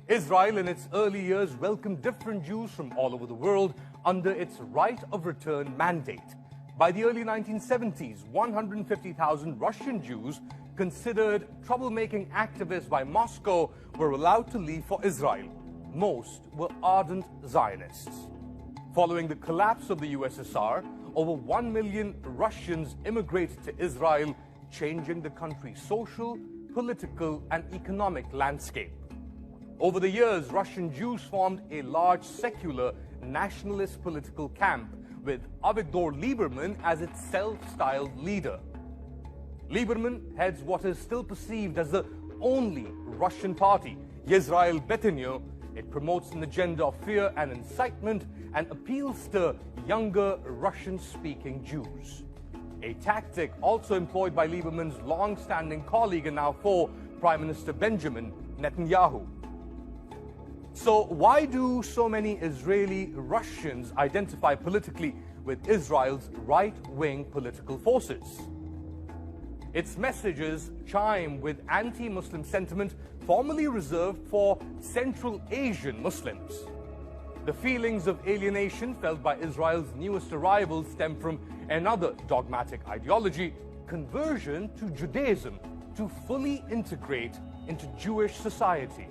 Israel in its early years welcomed different Jews from all over the world under its right of return mandate. By the early 1970s, 150,000 Russian Jews considered troublemaking activists by Moscow were allowed to leave for Israel. Most were ardent Zionists. Following the collapse of the USSR, over 1 million Russians immigrated to Israel, changing the country's social, political, and economic landscape. Over the years, Russian Jews formed a large secular nationalist political camp, with Avigdor Lieberman as its self-styled leader. Lieberman heads what is still perceived as the only Russian party, Yisrael Beteinu. It promotes an agenda of fear and incitement and appeals to younger Russian-speaking Jews. A tactic also employed by Lieberman's long-standing colleague and now foe, Prime Minister Benjamin Netanyahu. So why do so many Israeli Russians identify politically with Israel's right-wing political forces? Its messages chime with anti-Muslim sentiment formerly reserved for Central Asian Muslims. The feelings of alienation felt by Israel's newest arrivals stem from another dogmatic ideology, conversion to Judaism to fully integrate into Jewish society.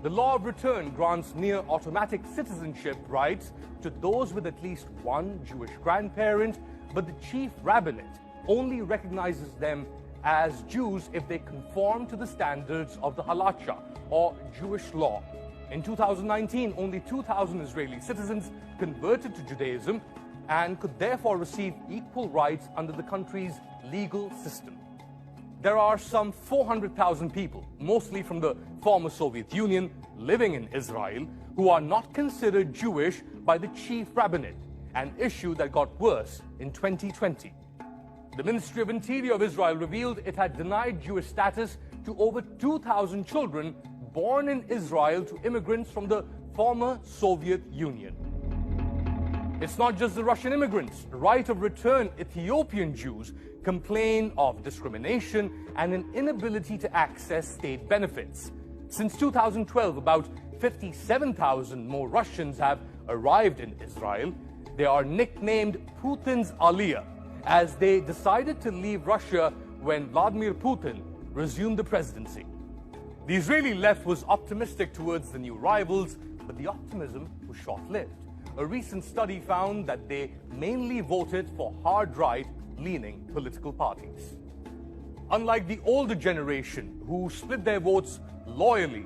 The law of return grants near automatic citizenship rights to those with at least one Jewish grandparent, but the chief rabbinate only recognizes them as Jews if they conform to the standards of the halacha, or Jewish law. In 2019, only 2,000 Israeli citizens converted to Judaism and could therefore receive equal rights under the country's legal system. There are some 400,000 people, mostly from the former Soviet Union, living in Israel, who are not considered Jewish by the chief rabbinate, an issue that got worse in 2020. The Ministry of Interior of Israel revealed it had denied Jewish status to over 2,000 children born in Israel to immigrants from the former Soviet Union. It's not just the Russian immigrants. Right of return Ethiopian Jews complain of discrimination and an inability to access state benefits. Since 2012, about 57,000 more Russians have arrived in Israel. They are nicknamed Putin's Aliyah, as they decided to leave Russia when Vladimir Putin resumed the presidency. The Israeli left was optimistic towards the new arrivals, but the optimism was short-lived. A recent study found that they mainly voted for hard-right leaning political parties. Unlike the older generation, who split their votes loyally